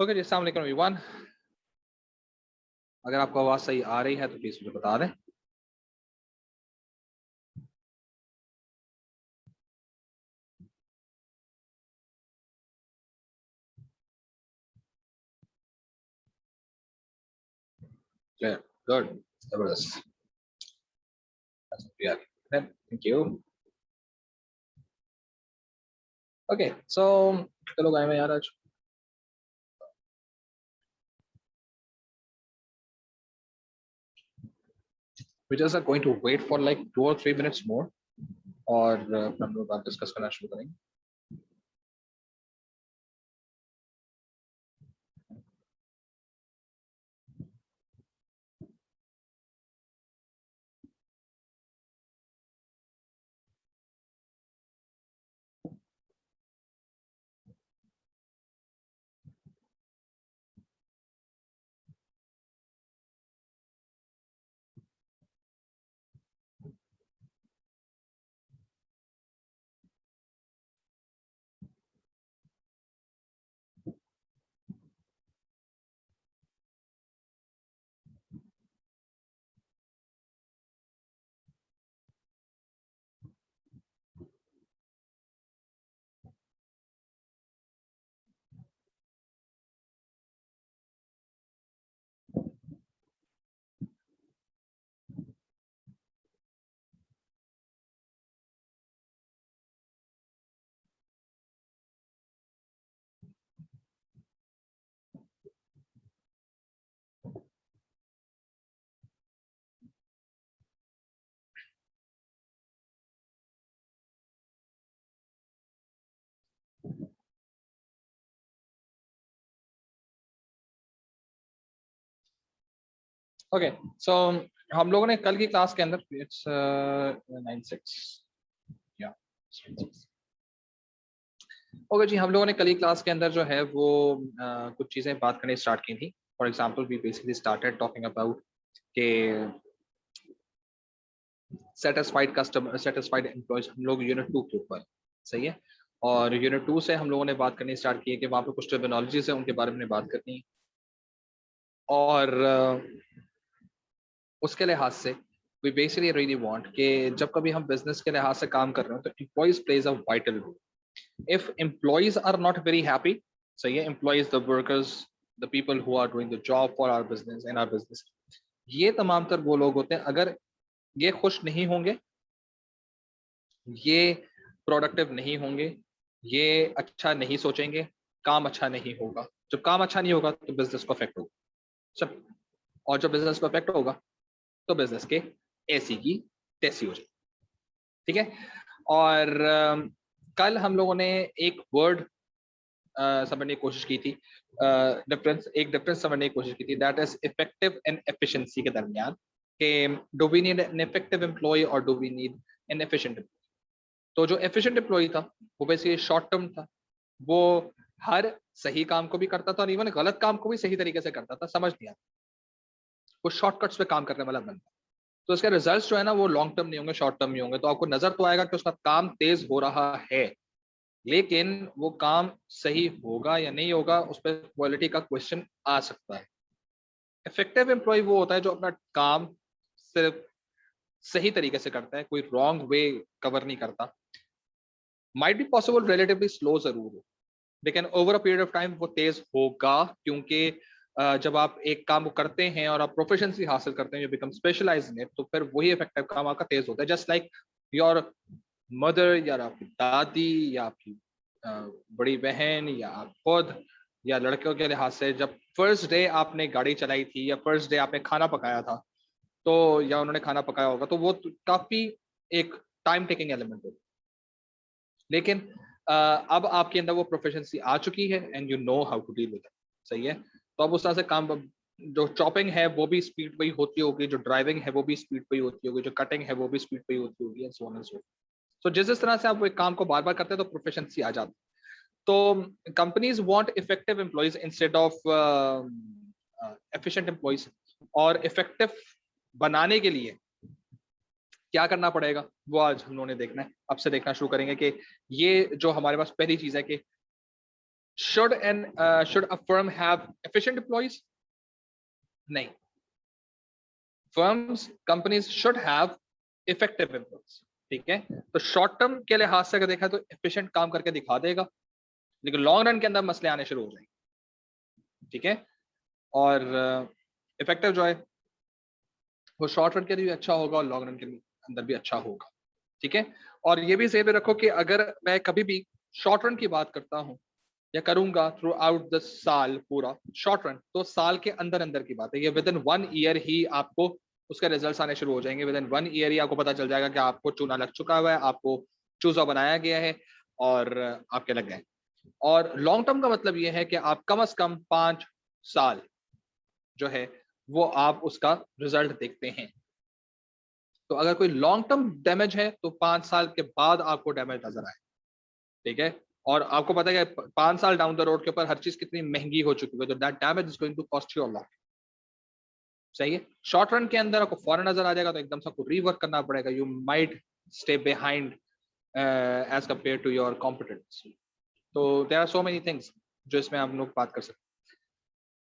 Okay जी, अस्सलाम वालेकुम everyone. अगर आपको आवाज़ सही आ रही है तो प्लीज़ मुझे बता दें। क्लियर, गुड, ज़बरदस्त। Thank you. ओके, सो कितने लोग आए हुए हैं यार आज? We just are going to wait for like 2 or 3 minutes more और हम लोग बात डिस्कस करना शुरू करेंगे। ओके, सो हम लोगों ने कल की क्लास के अंदर इट्स 9-6 या ओके जी, हम लोगों ने कल की क्लास के अंदर जो है वो कुछ चीज़ें बात करनी स्टार्ट की थी। For example we basically started talking about के सेटिस्फाइड एम्प्लॉयज हम लोग यूनिट 2 के ऊपर, सही है। और यूनिट 2 से हम लोगों ने बात करनी स्टार्ट की है कि वहाँ पे कुछ टर्मिनोलॉजीज है उनके बारे में बात करनी। और उसके लिहाज से वी बेसिकली रियली वांट कि जब कभी हम बिजनेस के लिहाज से काम कर रहे हो तो employees plays a vital role. If employees are not very happy, सही है, employees the workers, the people who are doing the job for our business in our business, ये तमाम तर वो लोग होते हैं, अगर ये खुश नहीं होंगे, ये प्रोडक्टिव नहीं होंगे, ये अच्छा नहीं सोचेंगे, काम अच्छा नहीं होगा। जब काम अच्छा नहीं होगा तो बिजनेस को अफेक्ट होगा सब, और जब बिजनेस को अफेक्ट होगा तो बिजनेस के ऐसी की तैसी हो जाए, ठीक है। और कल हम लोगों ने एक वर्ड समझने की कोशिश की थी, डिफरेंस समझने की कोशिश की थी, that is effective and efficiency के दरमियान, कि do we need an effective employ और do we need an efficient. तो जो एफिशिएंट एम्प्लॉय था वो बेसिकली शॉर्ट टर्म था, वो हर सही काम को भी करता था और इवन गलत काम को भी सही तरीके से करता था, समझ नहीं आता, वो शॉर्टकट्स पे काम करने वाला बंदा। तो इसके रिजल्ट्स जो है ना वो लॉन्ग टर्म नहीं होंगे, शॉर्ट टर्म नहीं होंगे। तो आपको नजर तो आएगा कि उसका काम तेज हो रहा है, लेकिन वो काम सही होगा या नहीं होगा उस पर क्वालिटी का क्वेश्चन आ सकता है। इफेक्टिव एम्प्लॉय वो होता है जो अपना काम सिर्फ सही तरीके से करता है, कोई रॉन्ग वे कवर नहीं करता। Might be possible relatively slow जरूर हो, लेकिन over a period of time वो तेज होगा, क्योंकि जब आप एक काम को करते हैं और आप प्रोफिशिएंसी हासिल करते हैं, you become specialized in it, तो फिर वही इफेक्टिव काम आपका तेज होता है। जस्ट लाइक योर मदर या आपकी दादी या आपकी अ, बड़ी बहन या आप खुद या लड़कियों के लिहाज से, जब फर्स्ट डे आपने गाड़ी चलाई थी या फर्स्ट डे आपने खाना पकाया था, तो या उन्होंने खाना पकाया होगा, तो वो काफी एक टाइम टेकिंग एलिमेंट होगा। लेकिन अब आपके अंदर वो प्रोफिशिएंसी आ चुकी है and you know how to deal with it, सही है। तो अब उस तरह से काम, जो चॉपिंग है वो भी स्पीड पे ही होती होगी, जो ड्राइविंग है वो भी स्पीड पे ही होती होगी, जो कटिंग है वो भी स्पीड पे ही होती होगी, and so on and so. तो जिस जिस तरह से आप वो एक काम को बार बार करते हैं तो प्रोफिशिएंसी आ जाती है। तो companies want effective employees instead of efficient employees. और इफेक्टिव बनाने के लिए क्या करना पड़ेगा वो आज हम लोगों ने देखना है। अब से देखना शुरू करेंगे कि ये जो हमारे पास पहली चीज है कि should a firm have efficient employees? नहीं. Firms, companies should have effective employees. ठीक है, तो शॉर्ट टर्म के लिहाज से अगर देखा तो एफिशिएंट काम करके दिखा देगा, लेकिन लॉन्ग रन के अंदर मसले आने शुरू हो जाएंगे. ठीक है, और इफेक्टिव जो है वो शॉर्ट रन के लिए भी अच्छा होगा और लॉन्ग रन के अंदर भी अच्छा होगा. ठीक है, और ये भी ज़हन में रखो कि अगर मैं कभी भी शॉर्ट रन की बात करता हूँ या करूंगा थ्रू आउट द साल पूरा शॉर्ट रन, तो साल के अंदर अंदर की बात है. ये विद इन 1 ईयर ही आपको उसके रिजल्ट्स आने शुरू हो जाएंगे. विद इन 1 ईयर ही आपको पता चल जाएगा कि आपको चूना लग चुका हुआ है, आपको चूजा बनाया गया है और आपके लग गए. और लॉन्ग टर्म का मतलब ये है कि आप कम से कम 5 साल जो है वो आप उसका रिजल्ट देखते हैं. तो अगर कोई लॉन्ग टर्म डैमेज है तो 5 साल के बाद आपको डैमेज नजर आए. ठीक है, और आपको पता है कि 5 साल डाउन द रोड के ऊपर हर चीज कितनी महंगी हो चुकी है, तो that damage is going to cost you a lot. सही है, शॉर्ट रन के अंदर आपको फौरन नजर आ जाएगा तो एकदम से आपको रीवर्क करना पड़ेगा. You might stay behind as compare to your competents. तो there are so many things जो इसमें हम लोग बात कर सकते हैं.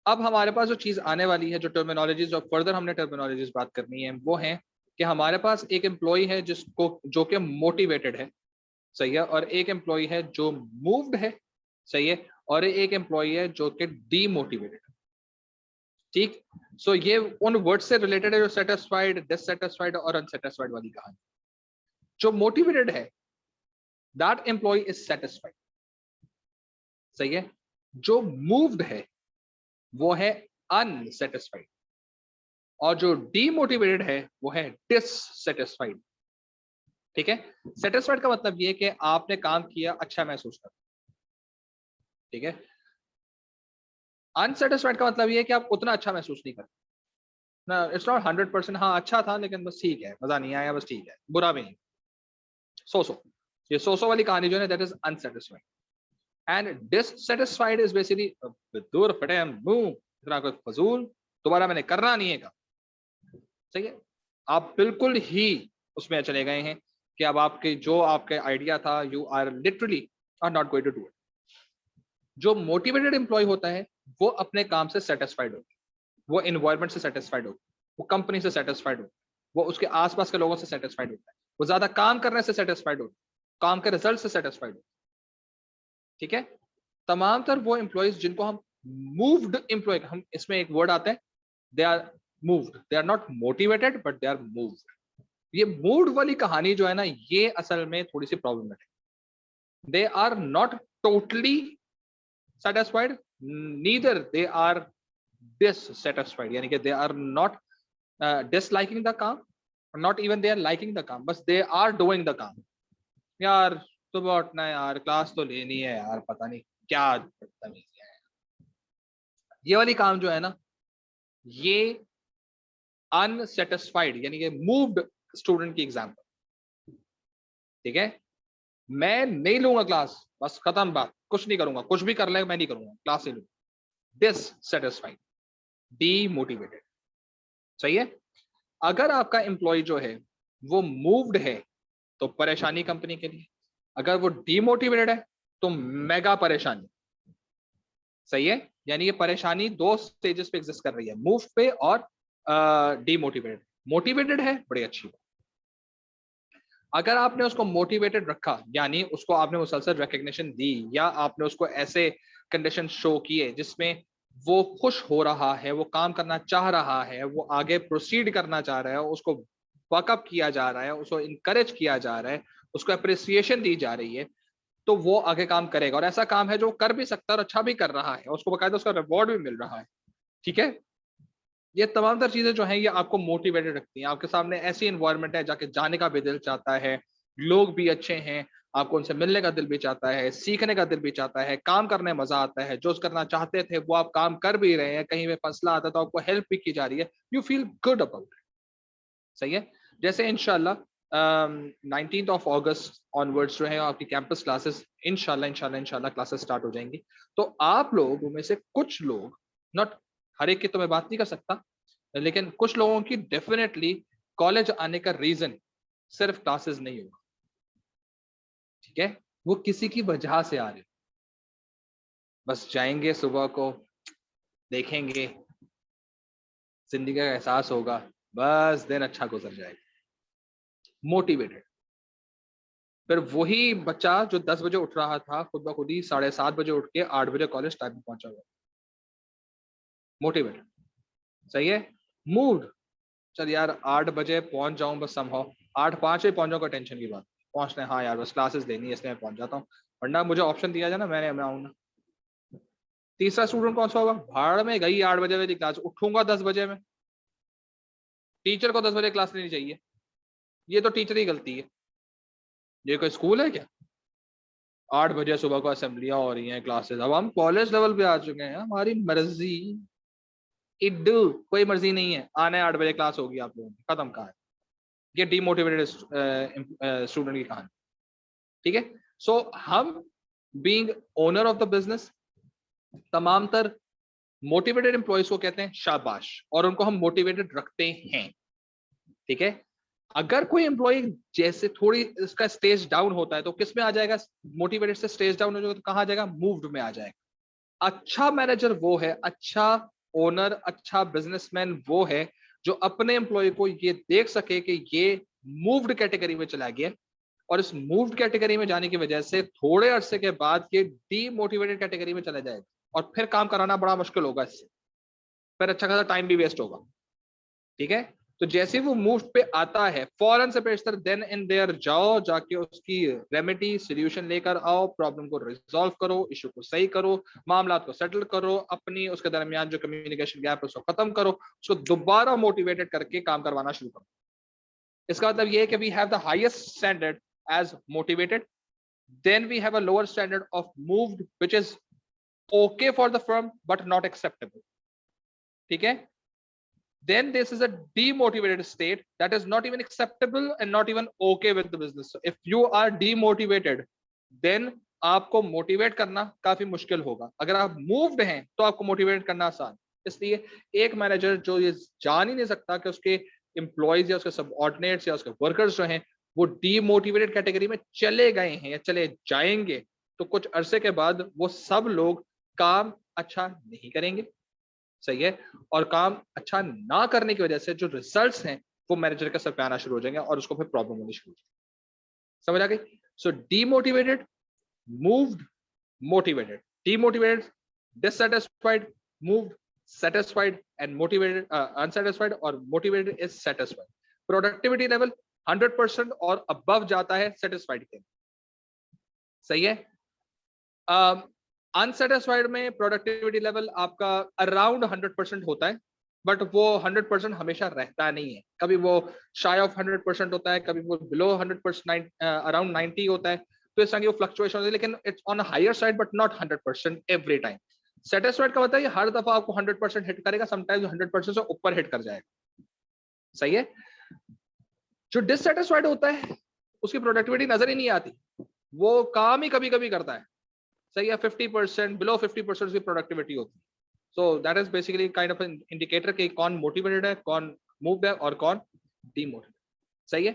अब हमारे पास जो चीज आने वाली है, जो टर्मिनोलॉजीज, जो फर्दर हमने टर्मिनोलॉजीज बात करनी है, वो है कि हमारे पास एक एम्प्लॉय है जिसको जो कि मोटिवेटेड है. सही है, और एक एम्प्लॉय है जो मूव्ड है. सही है, और एक एम्प्लॉय है जो कि डीमोटिवेटेड है. ठीक, सो ये उन वर्ड से रिलेटेड है जो सेटिस्फाइड, डिससेटिस्फाइड और अनसेटिस्फाइड वाली कहानी. जो मोटिवेटेड है दैट एम्प्लॉय इज सेटिस्फाइड. सही है, जो मूव्ड है वो है अनसेटिस्फाइड, और जो डीमोटिवेटेड है वो है डिससेटिस्फाइड. ठीक है, सेटिस्फाइड का मतलब ये है कि आपने काम किया, अच्छा महसूस कर. ठीक है, अनसेटिस्फाइड का मतलब ये है कि आप उतना अच्छा महसूस नहीं करते ना. इट्स नॉट 100%, हाँ अच्छा था लेकिन बस ठीक है, मजा नहीं आया, बस ठीक है, बुरा भी नहीं, सो ये सो वाली कहानी जो है that is unsatisfied. And dissatisfied is basically दूर फटे मुंह, इतना कोई फजूल, दोबारा मैंने करना नहीं है का. सही है, आप बिल्कुल ही उसमें चले गए हैं कि अब आपके जो आपके आइडिया था you are literally are not going to do it. जो मोटिवेटेड एम्प्लॉय होता है वो अपने काम से सेटिस्फाइड होता है, वो एनवायरनमेंट से सेटिस्फाइड होता है, वो कंपनी से सेटिस्फाइड होता है, वो उसके आसपास के लोगों से सेटिस्फाइड होता है, वो ज्यादा काम करने से सेटिस्फाइड होता है, काम के रिजल्ट से सेटिस्फाइड होता है. ठीक है, तमाम तर वो एम्प्लॉयज जिनको हम मूव्ड एम्प्लॉय, हम इसमें एक वर्ड आता है, they are moved, they are not motivated but they are moved. ये मूड वाली कहानी जो है ना, ये असल में थोड़ी सी problematic. They are not totally satisfied, neither they are dissatisfied, यानी कि they are not disliking the काम, not even they are liking the काम, बस they are doing the काम. यार सुबह उठना है यार, क्लास तो लेनी है यार, पता नहीं क्या बदतमीजी है. ये वाली काम जो है ना, ये अनसेटिस्फाइड यानी कि मूव्ड स्टूडेंट की एग्जाम्पल. ठीक है, मैं नहीं लूंगा क्लास, बस खत्म बात, कुछ नहीं करूंगा, कुछ भी कर ले मैं नहीं करूंगा, क्लास नहीं लूंगा. Dissatisfied, demotivated. सही है, अगर आपका एम्प्लॉय जो है वो मूव्ड है तो परेशानी कंपनी के लिए, अगर वो डीमोटिवेटेड है तो मेगा परेशानी. सही है, यानी ये परेशानी 2 स्टेजेस पे एग्जिस्ट कर रही है, मूव पे और डीमोटिवेटेड. मोटिवेटेड है, बड़ी अच्छी बात. अगर आपने उसको मोटिवेटेड रखा, यानी उसको आपने मुसलसल रिकग्निशन दी, या आपने उसको ऐसे कंडीशन शो किए जिसमें वो खुश हो रहा है, वो काम करना चाह रहा है, वो आगे प्रोसीड करना चाह रहा है, उसको बकअप किया जा रहा है, उसको इनकरेज किया जा रहा है, उसको अप्रिसिएशन दी जा रही है, तो वो आगे काम करेगा. और ऐसा काम है जो कर भी सकता है और अच्छा भी कर रहा है, उसको बकायदा उसका रिवॉर्ड भी मिल रहा है. ठीक है, ये तमाम तर चीजें जो हैं ये आपको मोटिवेटेड रखती हैं. आपके सामने ऐसी एनवायरनमेंट है जाके जाने का भी दिल चाहता है, लोग भी अच्छे हैं, आपको उनसे मिलने का दिल भी चाहता है, सीखने का दिल भी चाहता है, काम करने मजा आता है, जो करना चाहते थे वो आप काम कर भी रहे हैं, कहीं पे मसला आता है तो आपको हेल्प भी की जा रही है, you feel good about it. सही है, जैसे इंशाल्लाह 19th ऑफ अगस्त ऑनवर्ड्स जो है आपकी कैंपस क्लासेस इंशाल्लाह क्लासेस स्टार्ट हो जाएंगी. तो आप लोगों में से कुछ लोग, नॉट हर एक की तो मैं बात नहीं कर सकता, लेकिन कुछ लोगों की डेफिनेटली कॉलेज आने का रीजन सिर्फ क्लासेस नहीं होगा. ठीक है, वो किसी की वजह से आ रहे. बस जाएंगे सुबह को, देखेंगे, जिंदगी का एहसास होगा, बस दिन अच्छा गुजर जाएगा, मोटिवेटेड। फिर वही बच्चा जो 10 बजे उठ रहा था खुद ब खुद ही 7:30 बजे उठ के 8 बजे कॉलेज टाइम पे पहुंचा हुआ, मोटिवेटेड। सही है। मूड, चल यार 8 बजे पहुंच जाऊं बस, संभव 8:05 पहुंच जाऊंगा, टेंशन की बात, पहुंचना है, हाँ यार बस क्लासेस देनी है इसलिए मैं पहुंच जाता हूँ, वरना मुझे ऑप्शन दिया जाए ना मैं आऊँ ना। तीसरा स्टूडेंट कौन सा होगा, भाड़ में गई 8 बजे वाली क्लास, उठूंगा 10 बजे में, टीचर को 10 बजे क्लास लेनी चाहिए, ये तो टीचर ही गलती है, ये कोई स्कूल है क्या? 8 बजे सुबह को असेंबलियां हो रही हैं, क्लासेस, अब हम कॉलेज लेवल पे आ चुके हैं, हमारी मर्जी, इड्डू, कोई मर्जी नहीं है, आने 8 बजे क्लास होगी आप लोगों की, खत्म कहानी। ये डीमोटिवेटेड स्टूडेंट की कहानी। ठीक है। सो हम being owner of the business, तमाम तर मोटिवेटेड एम्प्लॉयज को कहते हैं शाबाश, और उनको हम मोटिवेटेड रखते हैं। ठीक है। अगर कोई एम्प्लॉय जैसे थोड़ी इसका स्टेज डाउन होता है तो किस में आ जाएगा, मोटिवेटेड से स्टेज डाउन हो जाएगा तो कहाँ आ जाएगा, मूव्ड में आ जाएगा। अच्छा मैनेजर वो है, अच्छा ओनर, अच्छा बिजनेसमैन वो है जो अपने एम्प्लॉय को ये देख सके कि ये मूव्ड कैटेगरी में चला गया, और इस मूव्ड कैटेगरी में जाने की वजह से थोड़े अरसे के बाद ये डीमोटिवेटेड कैटेगरी में चला जाएगा, और फिर काम कराना बड़ा मुश्किल होगा इससे, फिर अच्छा खासा टाइम भी वेस्ट होगा। ठीक है। तो जैसे वो मूव पे आता है, फौरन से पेशतर देन इन देयर जाओ, जाके उसकी रेमेडी सोल्यूशन लेकर आओ, प्रॉब्लम को रिजॉल्व करो, इशू को सही करो, मामला को सेटल करो, अपनी उसके दरमियान जो कम्युनिकेशन गैप है उसको खत्म करो, उसको दोबारा मोटिवेटेड करके काम करवाना शुरू करो। इसका मतलब ये है कि we have the highest standard as motivated, then we have a lower standard of moved which is okay for the firm but not acceptable. ठीक है। then this is a demotivated state that is not even acceptable and not even okay with the business. So if you are demotivated, then आपको motivate करना काफी मुश्किल होगा, अगर आप moved हैं तो आपको मोटिवेट करना आसान। इसलिए एक मैनेजर जो ये जान ही नहीं सकता कि उसके एम्प्लॉयज या उसके सबऑर्डिनेट्स या उसके वर्कर्स जो हैं वो डीमोटिवेटेड कैटेगरी में चले गए हैं या चले जाएंगे, तो कुछ अरसे के बाद वो सब लोग काम अच्छा नहीं करेंगे। सही है। और काम अच्छा ना करने की वजह से जो रिजल्ट्स हैं वो मैनेजर के सर पे आना शुरू हो जाएंगे और उसको फिर प्रॉब्लम होनी शुरू हो जाएगी। समझ आ गई। So demotivated, moved, motivated, demotivated, dissatisfied, moved, satisfied and motivated, unsatisfied, और motivated is satisfied. Productivity level 100% और अबव जाता है सेटिस्फाइड के। सही है। अनसेटिस्फाइड में प्रोडक्टिविटी लेवल आपका अराउंड 100% होता है, बट वो 100% हमेशा रहता नहीं है, कभी वो शाय ऑफ 100% होता है, कभी वो बिलो 100%, अराउंड 90 होता है। तो इस तरह की वो फ्लक्चुएशन होती है, लेकिन it's on higher side but not 100% every time. Satisfied का मतलब है हर दफा आपको 100% हिट करेगा, समटाइम्स 100% से ऊपर हिट कर जाएगा। सही है। जो डिससेटिस्फाइड होता है उसकी प्रोडक्टिविटी नजर ही नहीं आती, वो काम ही कभी कभी करता है। सही है। 50%, बिलो 50% की प्रोडक्टिविटी होती है। So that is basically kind of indicator कि कौन मोटिवेटेड है, कौन मूव्ड है और कौन डीमोटिवेटेड। सही है।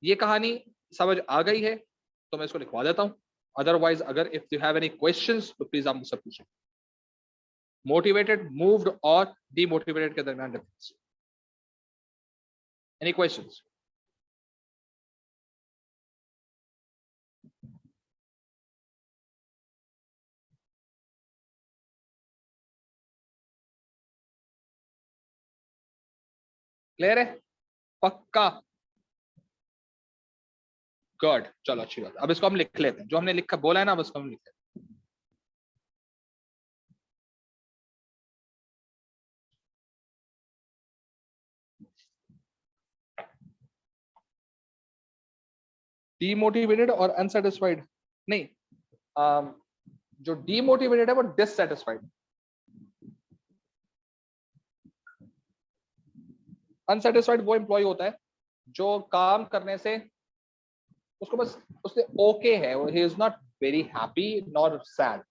ये कहानी समझ आ गई है तो मैं इसको लिखवा देता हूं, अदरवाइज अगर if you have any questions तो प्लीज आप मुझसे पूछें। मोटिवेटेड, मूव्ड और डीमोटिवेटेड के दरमियान डिफरेंस, एनी क्वेश्चंस? क्लियर है? पक्का? गुड, चलो अच्छी बात। अब इसको हम लिख लेते हैं, जो हमने लिखा बोला है ना, अब इसको हम लिख लेते हैं। डीमोटिवेटेड और अनसेटिस्फाइड नहीं, जो डीमोटिवेटेड है वो डिससेटिस्फाइड, अनसेटिस्फाइड वो एम्प्लॉय होता है जो काम करने से उसको बस उससे ओके है, he is not very happy nor sad.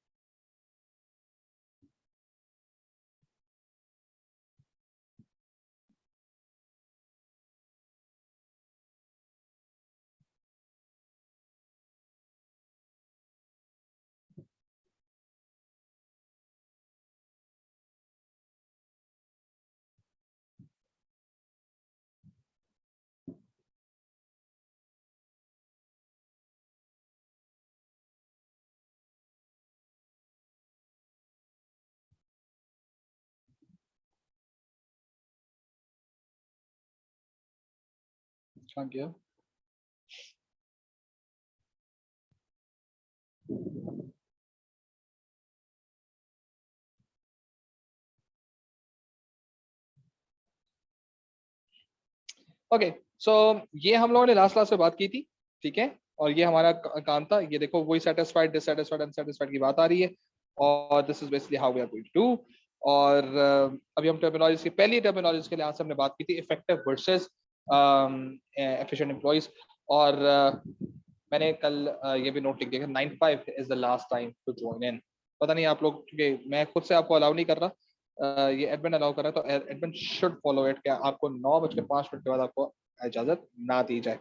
Thank you. Okay, so ये हम लोगों ने लास्ट क्लास में बात की थी, ठीक है, और ये हमारा काम था। ये देखो वही सेटिस्फाइड, डिससेटिस्फाइड, अनसेटिस्फाइड की बात आ रही है, और this is basically how we are going to do. और अभी हम टर्मिनोलॉजी की पहली टर्मिनोलॉजी के लिहाज से हमने बात की थी इफेक्टिव वर्सेस एफिशिएंट एम्प्लॉइज। और मैंने कल ये भी नोट लिख दिया, 9:05 is the last time to join in. पता नहीं आप लोग, क्योंकि मैं खुद से आपको अलाउ नहीं कर रहा, ये एडमिन अलाउ कर रहा है, तो एडमिन शुड फॉलो इट, क्या आपको 9:05 के बाद आपको इजाजत ना दी जाए।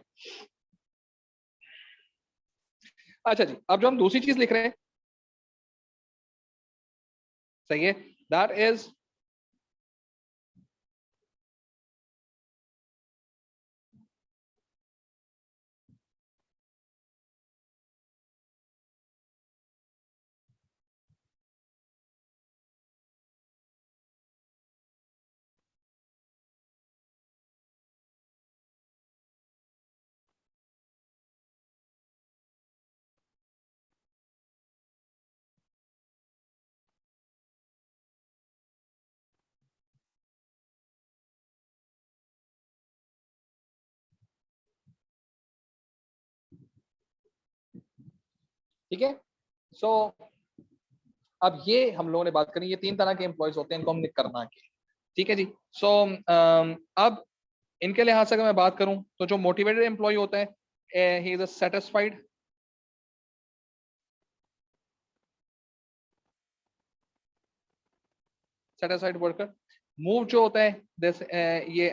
अच्छा जी, अब जो हम दूसरी चीज लिख रहे हैं, सही है, दैट इज, ठीक है। सो अब ये हम लोगों ने बात करी, ये तीन तरह के एम्प्लॉयज होते हैं, इनको हमने करना क्या, ठीक है जी। सो अब इनके लिहाज से अगर मैं बात करूं, तो जो मोटिवेटेड एम्प्लॉय होता है, he is a satisfied, satisfied worker. Move जो होता है, ये